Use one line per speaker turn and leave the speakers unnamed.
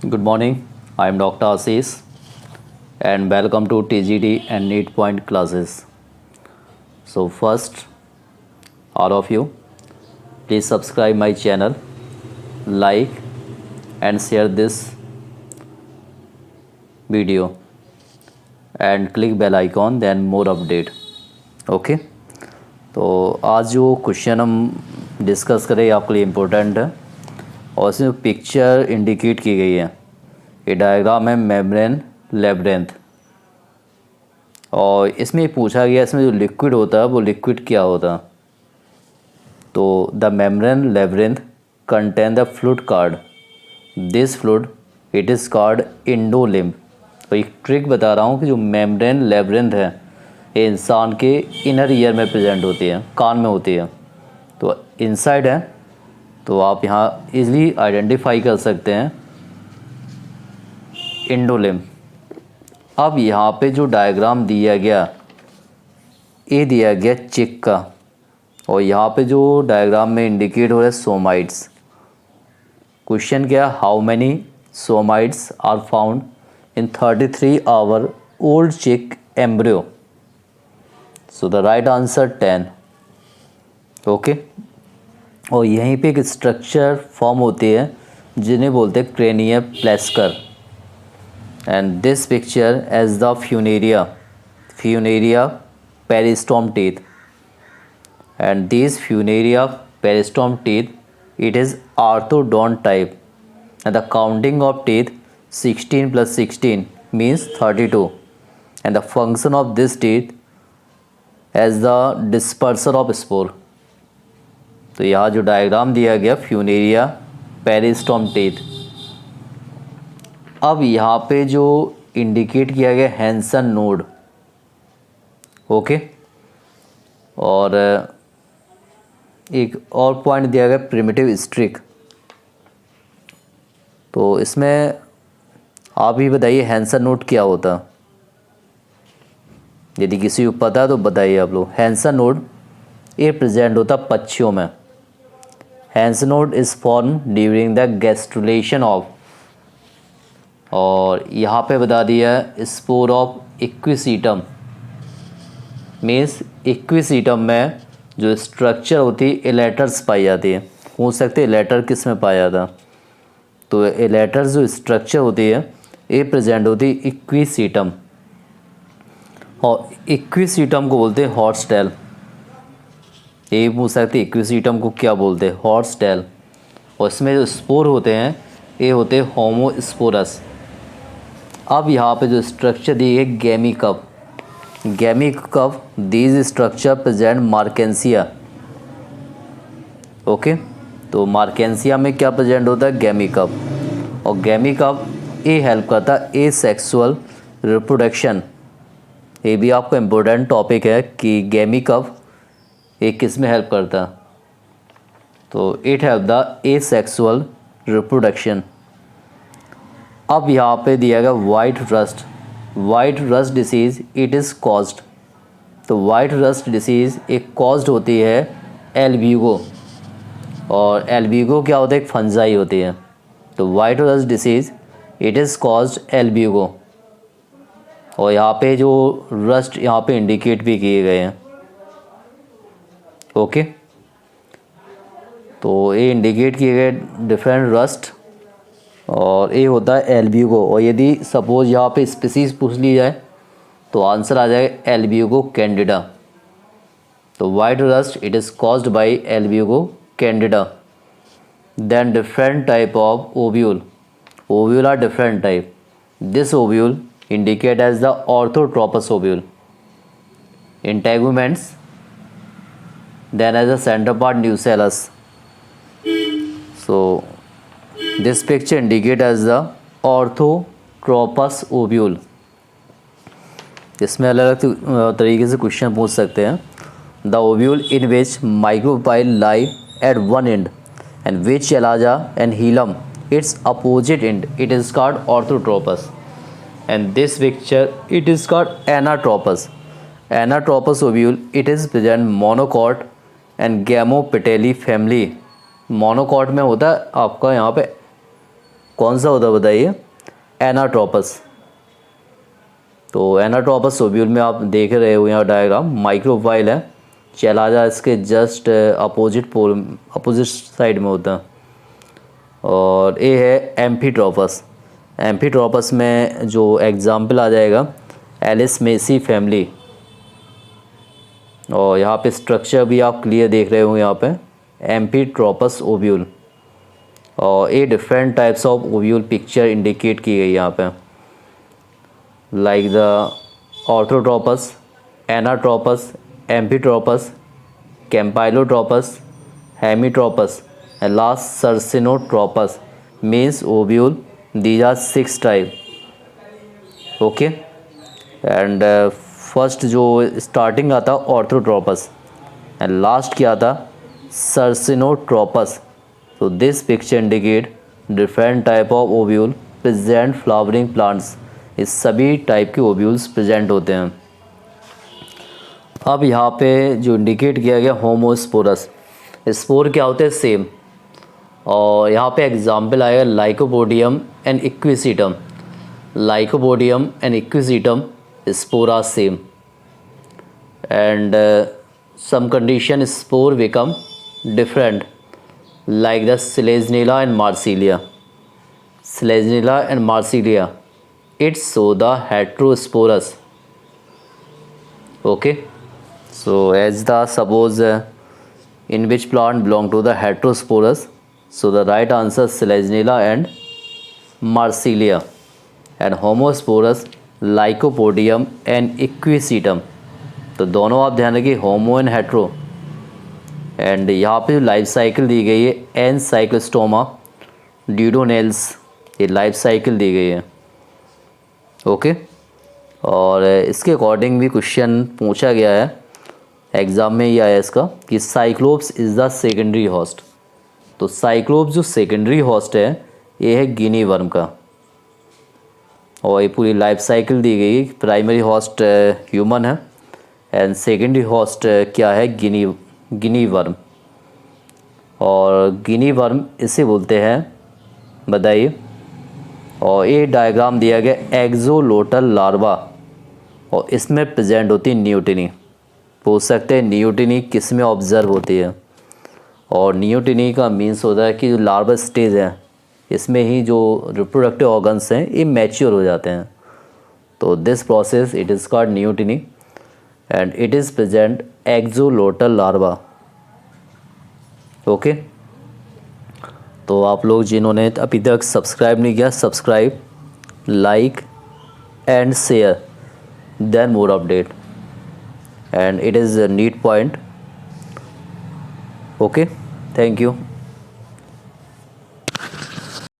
Good morning. I am Dr. Assis and welcome to TGT and NEET Point classes. So first, all of you, please subscribe my channel, like and share this video and click bell icon then more update. Okay तो आज जो question हम discuss करें आपके लिए important है और इसमें पिक्चर इंडिकेट की गई है। ये डायग्राम है मेम्ब्रेन लेब्रिंथ और इसमें पूछा गया इसमें जो लिक्विड होता है वो लिक्विड क्या होता है। तो the membrane labyrinth contain the fluid called, this fluid it is called endolymph. तो एक ट्रिक बता रहा हूँ कि जो मेम्ब्रेन लेब्रिंथ है ये इंसान के इनर ईयर में प्रेजेंट होती है, कान में होती है। तो इनसाइड है तो आप यहाँ इजीली आइडेंटिफाई कर सकते हैं इंडोलिम्ब। अब यहाँ पे जो डायग्राम दिया गया ये दिया गया चिक का और यहाँ पे जो डायग्राम में इंडिकेट हो रहा है सोमाइट्स। क्वेश्चन क्या, how many somites are found in 33 hour old chick embryo. So the right answer 10। Okay और यहीं पे एक स्ट्रक्चर फॉर्म होती है जिन्हें बोलते हैं क्रेनिया प्लेस्कर and this picture as the funaria peristome teeth and these funaria peristom teeth it is orthodont type and the counting of teeth 16 plus 16 means 32 and the function of this teeth as the disperser of spore। तो यहाँ जो diagram दिया गया Funaria peristome teeth. अब यहाँ पे जो indicate किया गया हैंसन नोड। ओके और एक और पॉइंट दिया गया प्रिमिटिव स्ट्रिक। तो इसमें आप ही बताइए हैंसन नोड क्या होता, यदि किसी को पता है तो बताइए आप लोग। हैंसन नोड ये प्रेजेंट होता पक्षियों में। Hensen's node is formed during the gastrulation of, और यहाँ पे बता दिया spore of equisetum means equisetum में जो स्ट्रक्चर होती है एलेटर्स पाई जाती है। पूछ सकते हैं एलेटर किस में पाया जाता, तो एलेटर्स जो स्ट्रक्चर होती है ये प्रेजेंट होती है इक्विसीटम और इक्विसीटम को बोलते हैं हॉर्स टेल। ये पूछ सकते हैं इक्विसीटम को क्या बोलते हैं, हॉर्स टेल। और इसमें जो स्पोर होते हैं ये होते हैं होमोस्पोरस। अब यहाँ पे जो स्ट्रक्चर दी है gemma cup, gemma cup these structure present marchantia. Okay तो मार्केंसिया में क्या प्रेजेंट होता है, गैमी कप। और गैमी कप ये हेल्प करता है ए सेक्सुअल रिप्रोडक्शन। ये भी आपको इम्पोर्टेंट टॉपिक है कि गैमी कप ये किस में हेल्प करता है, तो it help the A sexual reproduction. अब यहाँ पे दिया गया white rust disease it is caused. तो वाइट रस्ट डिसीज़ एक कॉज्ड होती है एल्ब्यूगो, और एल्ब्यूगो क्या होता है, एक फंजाई होती है। तो white rust disease it is caused Albugo. और यहाँ पे जो रस्ट यहाँ पे इंडिकेट भी किए गए हैं। ओके तो ये इंडिकेट किए गए डिफरेंट रस्ट और ये होता है एल्ब्यूगो। और यदि सपोज यहाँ पे स्पीसीज पूछ ली जाए तो आंसर आ जाएगा एल्ब्यूगो कैंडिडा। तो white rust it is caused by albugo candida. Then different type of ovule are different type. This ovule indicate as the orthotropous ovule, integuments, then as the centre part nucellus. So this picture indicate as the orthotropous ovule. इसमें अलग अलग तरीके से question पूछ सकते हैं। The ovule in which micropyle lie at one end and which chalaza and hilum its opposite and it is called orthotropous. And this picture it is called anatropous. Anatropous ovule it is present monocot and gamopetalae family. Monocot में होता है आपका यहाँ पे कौन सा होता है बताइए? एनाट्रोपस। तो एनाट्रोपस ओव्यूल में आप देख रहे हो यहाँ डायग्राम, माइक्रोफाइल है, चेलाजा इसके जस्ट अपोजिट साइड में होता है। और ये है एम्फीट्रोपस। एम्फीट्रोपस में जो एग्जाम्पल आ जाएगा एलिस मेसी फैमिली। और यहाँ पे स्ट्रक्चर भी आप क्लियर देख रहे हो यहाँ पे, एम्फीट्रोपस ओव्यूल। और ये different types of ovule picture indicate की गई यहाँ पे, like the orthotropous, anatropous, amphitropous, campylotropous, hemitropous and last circinotropous means ovule. These are 6 type. Okay and first जो स्टार्टिंग आता ऑर्थोट्रोपस एंड लास्ट क्या आता सर्सिनोट्रोपस। तो this picture indicate different type of ovule present flowering plants. इस सभी type के ovules present होते हैं। अब यहाँ पे जो इंडिकेट किया गया होमोस्पोरस, स्पोर क्या होते हैं? सेम। और यहाँ पे एग्जाम्पल आएगा lycopodium and equisetum. Lycopodium and equisetum स्पोरा same and some condition spore become different like the selaginella and marsilea. Selaginella and marsilea it's so the heterosporous. Okay, so as the suppose in which plant belong to the heterosporous, so the right answer Selaginella and Marsilia, and homosporous Lycopodium and Equisetum। तो दोनों आप ध्यान रखिए, होमो and hetero. And यहाँ पे life cycle दी गई है N Cyclostoma ड्यूडोनेल्स, ये लाइफ साइकिल दी गई है। ओके, और इसके अकॉर्डिंग भी क्वेश्चन पूछा गया है एग्ज़ाम में, ये आया इसका कि cyclops is the secondary host. तो साइक्लोप्स जो सेकेंडरी होस्ट है ये है गिनी वर्म का, और ये पूरी लाइफ साइकिल दी गई। प्राइमरी होस्ट ह्यूमन है एंड सेकेंडरी होस्ट क्या है? गिनी वर्म। और गिनी वर्म इसे बोलते हैं, बताइए। और ये डायग्राम दिया गया एक्सोलोटल लार्वा, और इसमें प्रेजेंट होती है न्यूटिनी। पूछ सकते हैं न्यूटिनी किस में ऑब्जर्व होती है? और न्यूटिनी का मीन्स होता है कि जो लार्वा स्टेज है इसमें ही जो रिप्रोडक्टिव ऑर्गन्स हैं ये मैच्योर हो जाते हैं। तो this process it is called neoteny and it is present axolotl larva. Okay, तो आप लोग जिन्होंने अभी तक सब्सक्राइब नहीं किया, subscribe, like and share, then more update, and it is a neat point. Okay, thank you.